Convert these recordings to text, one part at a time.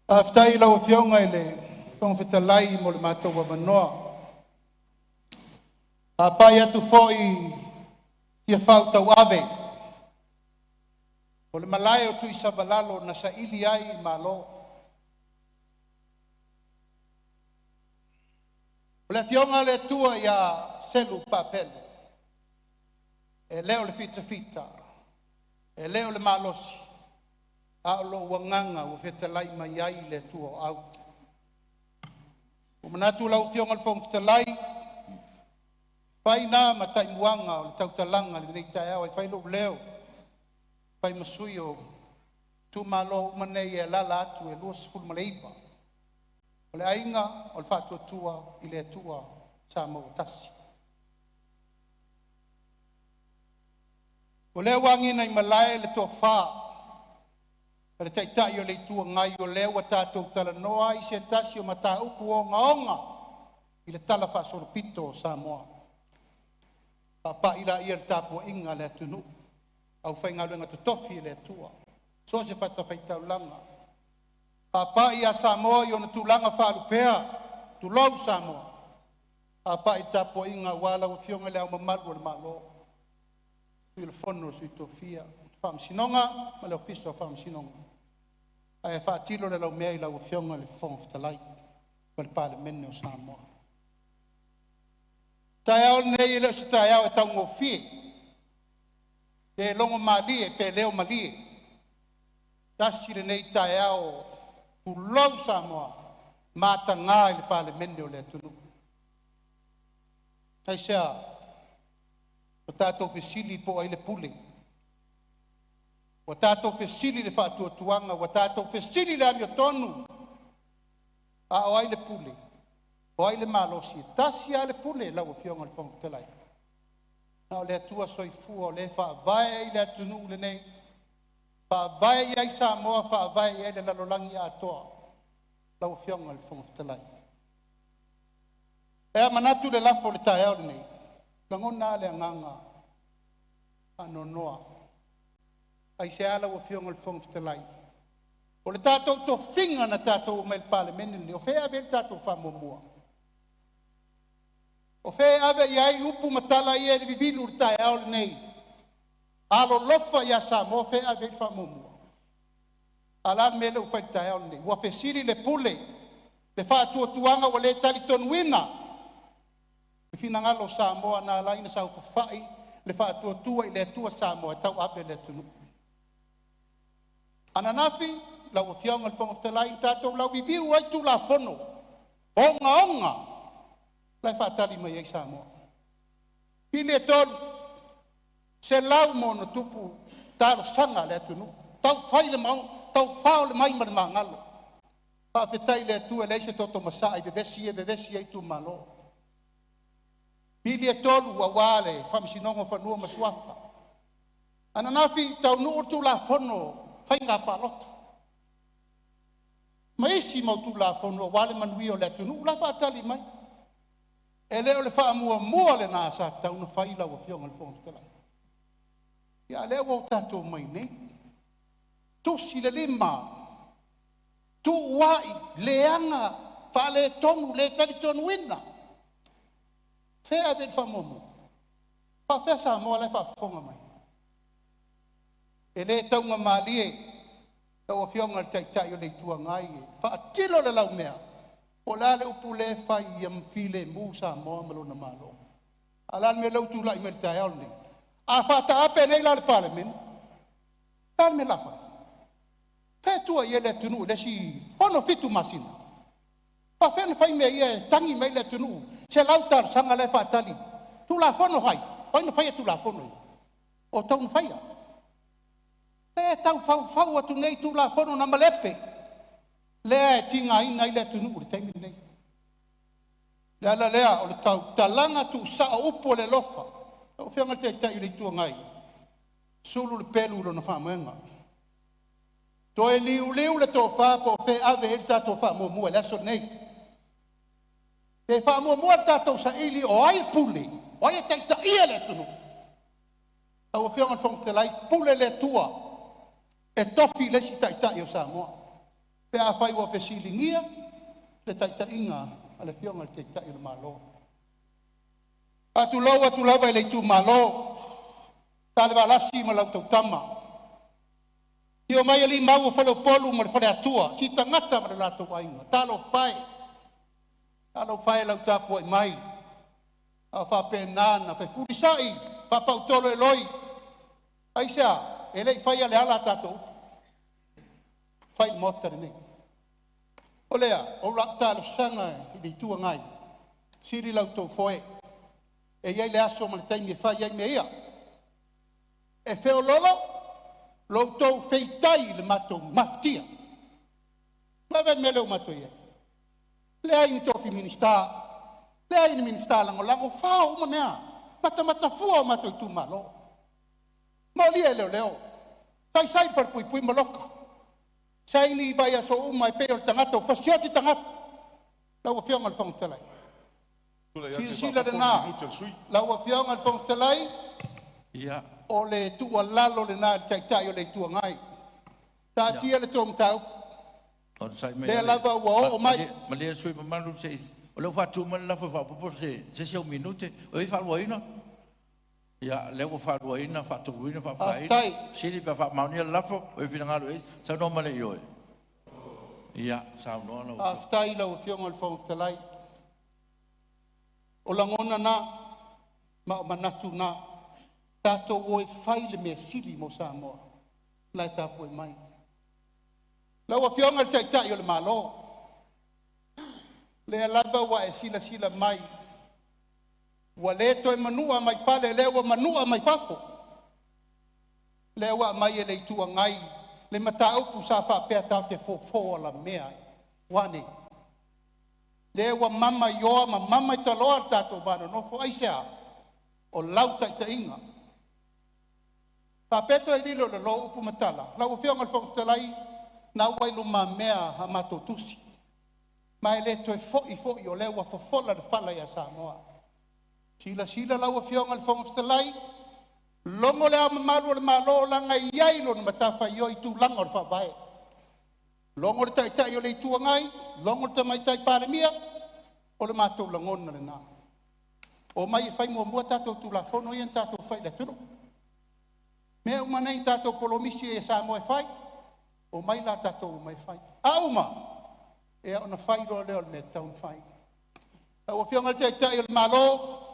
Aftai lau fionga ile fong fetalai mo le matou wa manoa. Pai atu foi ia fau tau ave. O le malai o tui savalalo na sa ili ai malo. O le fionga le tua ia selu papele. E leo le fita fita. E leo le malosi. Alo wanganga o fetalai mai ai le tua au. O manatu lau fionga le fong fetalai. Pai na matai muanga o le tautalanga le nei tai au e fai lo leo. Pai masui o tu malo manei e lala atu e lua sifuru maleipa. O le ainga o le fatua tua i le tua sa mau tasi. O leo wangina i malae le toa faa. Ele taitai o le tua ngai o leo a tātou tala noa i se tasi o mata upu o ngaonga i le tala wha soropito o Samoa. Pa ila ia le tāpua inga le atunu au whai ngaluenga tutofi le atua. So se whata whai taulanga. Pa ia Samoa i ona tūlanga whalupea tu lau Samoa. Pa i tāpua inga wala o fionga le au mamalu o le malo. I le Fono sui tofia. Whamsinonga, ma le ofiso whamsinonga. Ai whaatilo le lau mea i lau fionga le fonga fitalai. Ma le Palemene o Samoa. Tai au nei le se tai au e tau ngofie. E longo malie, pe leo malie. Tasi le nei tai au pulau Samoa. Mata ngā i le Palemene o le atunu. Ai sea, o tātou fesili po ai le pule. O tātou fesili le whātua tuanga, o tātou fesili le amio tonu. A o ai le pule, o ai le malosi, tasi a le pule, lau o fionga le whonga telai. Na o le atua soifua, o le whaavae i le atunu le nei. Whaavae i ai Samoa, whaavae i ai le lalolangi a toa. Lau o fionga le whonga telai. Ea manatu le lafo le tae au le nei. Langona le anganga, ano noa. Ai se ala o fionga le fonga fitalai. O le tātou to finga na tātou mai le Palemene le, o whea ave le tātou whamomua. O whea ave i ai upu matala i e le vivilu le tae au le nei. Alo lofa i a Samoa, whea ave le whamomua. Ala me le ufai le tae au le nei. Ua fesiri le pule, le whaatua tuanga o le tali tonuina. Le fina ngalo Samoa na laina sa ufafai, le whaatua tua i le atua Samoa, tau ave le tunu. Ananafi, lau fionga le fonga fitalai tātou lau viviu ai tu la Fono. Onga. Lai whaatali mai ai Samoa. Pili e tonu, se lau mono tupu tāro sanga le atunu. Tau whai le maung, tau whao le mai mara mangalo. Whawhetai le atu e leise toto masai, vevesi ai tu malo. Pili e tonu wa wale, whamisinongo whanua masuafa. Ananafi, tau nuu tu la Fono, fai ngā palota. Ma isi mautu la Fono, wale manui o le atunu, la whaatali mai. E leo le wha mua le nā sa tauna whai lau a fionga le fonga fitalai. Ia leo au tātou mai ne. Tosi le lima. Tu wai, leanga, whale tonu, le tari tonu ina. Whea ven whamomu. Whawhea Samoa le whafonga mai. E le taunga malie, tau a fionga le taitai o le tua ngai e. Whaatilo le lau mea. O la le upu le whai i amwhile mu Samoa malona malo. A la me lau tu lai me le tai au nei. A whata ape nei la le Palemene. La me lafa. Pētua i ele tunu le si ono fitu masina. Pa whena whai mea i e tangi mei le tunu. Se lautar sanga le whaatali. Tu la Fono hai. Oina whai tu la Fono i. O taunu whai a. E tau fau atu nei tu la Fono na malepe. Lea e tinga ina i le tunu le taimi nei. Lea o le tau talanga tu saa upo le lofa. O whianga te tai i le tua ngai. Sulu le pelu lo na whamuenga. To e liu le tō whapo whe ave e tātou whamomua le aso nei. E whamomua tātou sa ili o ai pule. O ai e taita ia le tunu. Au whianga whanga te lai pule le tua. E tofi le si taitai o Samoa. Pe a fai wa fesilingia le taitainga a le fionga le taitai le malo. Atu lava le tu malo. Tale valasi ma lau tautama. Io mai ali mau fale polu ma fale atua. Si tangata ma le lato wainga. Talo fai lau tapu ai mai. A fa penana, fa furisai, fa pautolo eloi. Aisea, ele fai ale ala tato. Fai mota nei. Olea, o la talo sanga i di tua ngai. Siri lau tau foe. E iai le aso ma le taimi e fai iai me ia. E feo lolo, lo tau feitai le matou maftia. Ma ven me leo matou iai. Leai ni tofi ministaa. Leai ni ministaa lango fao ma mea. Mata fua o matou tu malo. Ma lia leo. Tai par pui maloka. Sai ni vai aso uma e peo tangata o fasioti tangata. Lau fionga le fongtelai. Sila de na. Lau fionga le fongtelai. Ia. O le tua lalo le na taitai o le tua ngai. Ta tia le tom tau. Le lava ua o mai. Ma le sui mamalu se. O le fatu man la fa po se 6 minute. O i fa loina. Ia le o fa loina fa tu wina fa pai. Sili pa fa maunia la fo o i pinanga lo. Sa no male yo. Ia sa no no. Aftai la o fiong al fong telai. O langona na ma manatu na tato o e fai le me sili mo sa mo. Lai tapu e mai. La o fiong al taitai o le malo. Le lava wa e sila mai. Wa le to e manua mai fale le wa manua mai fafo. Le wa mai e le tua ngai. Le mata upu sa fa pe ta te fo la mea. Wani. Le wa mama yo ma mama te loa tato vano no fo aisea. O lau ta inga. Pa peto e lilo le lo upu matala. La u fionga le fongtelai na wailu ma mea ha mato tusi. Mai le to fo o le wa fofola de fala ya Samoa. Sila la wa fionga le fongtelai. Longo le amalu le malo langa iai lo matafa yo i tu langa o fa vai. Longo le tai o le tu ngai, longo le mai tai Palemene o le mato langona le na. O mai fai mo tato tu la fono i tato fai le turu. Me uma nei tato polomisi e Samoa fai. O mai la tato mai fai. Auma. E ona fai lo le me taun fai. O fionga le tai o le malo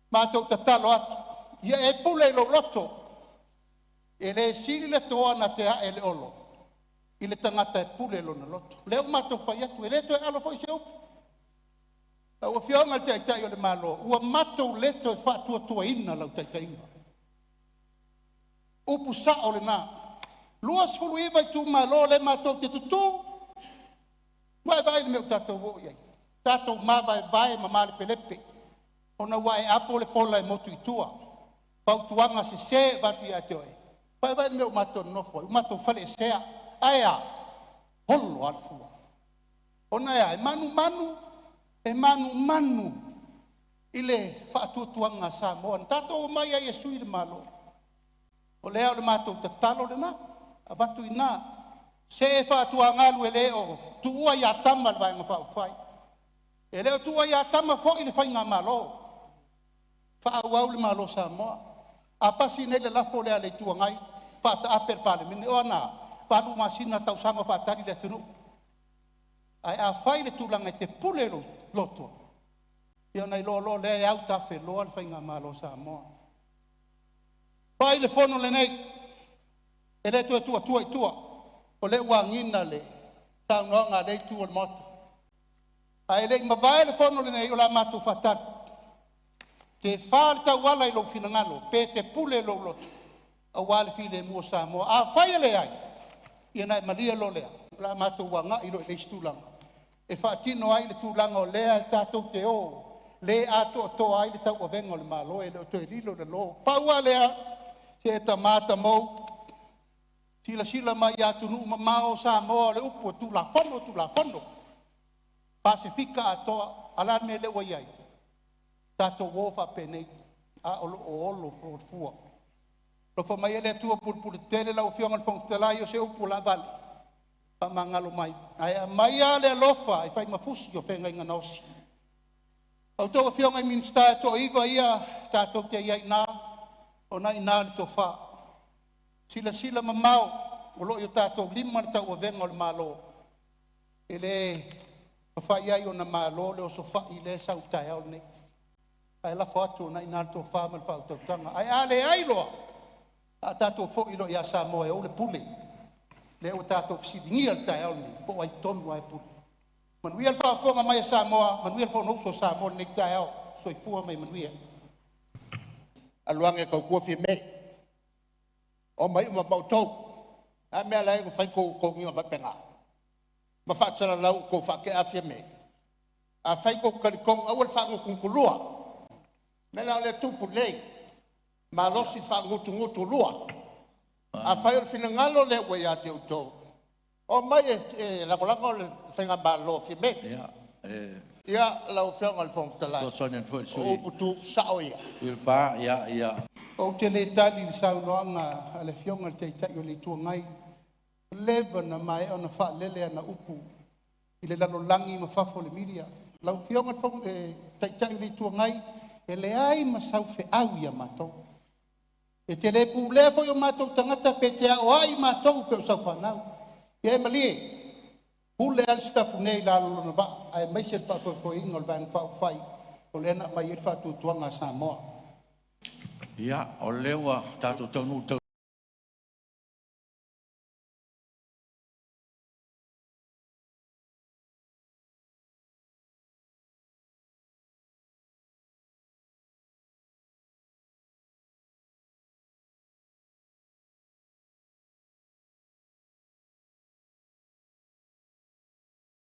mato tatalo atu. Ia e pule lo loto. E le sili le toa na te a ele olo. I le tangata e pule lo na loto. Leo mato fai atu. E le to e alo foi se upu. Ua fionga te aitai o le malo. Ua mato leto e wha tua ina lau taitai inga. Upu sa o le na. Luas hulu iwa i tu malo le mato te tutu. Mai vai le meu tatou wo iai. Tatou mawa e vai ma male pelepe. Ona wa e apo le pola e motu i tua. Pau tuanga se vatu ia te oe. Pai vai meu mato nofo, o mato fale sea, aia, holo alfua. Ona ea, e manu, ile whaatua tuanga sa moa. Tato o mai ai e sui le malo. O lea o le mato te talo le na, a vatu i na. Se e whaatua ngalu e leo, tuua ia tama le vaenga whaufai. E leo tuua ia tama fo i le whainga malo. Whaauau le malo sa moa. A pasi nei le lafo le ale tua ngai, pata aper Palemene o ana, padu masina tau sanga fatari le tunu. Ai a fai le tulanga te pule loto. Ia nei lo le au tafe lo al fainga malo sa moa. Pai le fono le nei, e le tua, o le wangina le, tau noanga le tua mota. Ai le mawai le fono le nei o la matu fatari. Te falta wala i lo finangalo, pe te pule lo loto. A wale file mua Samoa. A whaia le ai. Ia nai maria lo lea. La mato wanga i lo i stulanga. E whaatino ai le tūlanga o lea e tātou te o. Le ato to ai le tau o venga o le malo e le o to e lilo le lo. Paua lea, se e tamata mou. Sila mai atu nu ma mao Samoa le upo tu la fono. Pasifika atoa, ala me le wai ai. Tato wofa penei a olo fua. Lo fa mai ele tua pulpul tele la fionga fong telai o se upu la vale. Pa mangalo mai. Ai mai ale lofa ai fai mafusi o penga inga nosi. Au tō whionga i minsta e tō iwa ia tātou te iai nā. O nā i nā li tō whā. Sila sila mamau. O lo i o tātou lima ni tau o venga o le mālo. E le whai ai o na mālo le o so whai le sau tai au nei. Ai la whātu na i nā li tō whā mal whau tau tanga. Ai ale ai loa. A tātou fo ilo i a Samoa e o le pule. Le o tātou fisiringia le tai au nei. Po ai tonu ai pule. Manuia le whaafonga mai a Samoa. Manuia le whao so Samoa nei tai au. So i fua mai manuia. Aluange kau kua Fiame. O mai uma mautou. A mea lai ko fai ko nginga whapenga. Ma whaatara lau ko whake a Fiame. A fai ko karikong awal whangu kungkulua. Mela le tupu nei. Ma losi whangutu ngutu lua. A fai o finangalo le ue a te utou. O mai e lagolago le whenga ma lo Fiame. Ia lau whionga le whongtalai. So sonen fo sui. O putu sao ia. Ilpa ia. O te le tali ni saunoanga a le whionga te itai o le tuangai. Leva na mai o na wha lele ana upu. I le lano langi ma whafo le miria. Lau whionga te itai o le tuangai. E leai ma sau feau ia matou. E te le pu lea fo i o matou tangata pe te au ai matou pe o sau whanau. I e malie. Pule al stafu nei la lona ba. Ai mai se pa fo ingo le vang whau whai. O le na mai e whatu tuanga Samoa. Ia, o lewa tātou tonu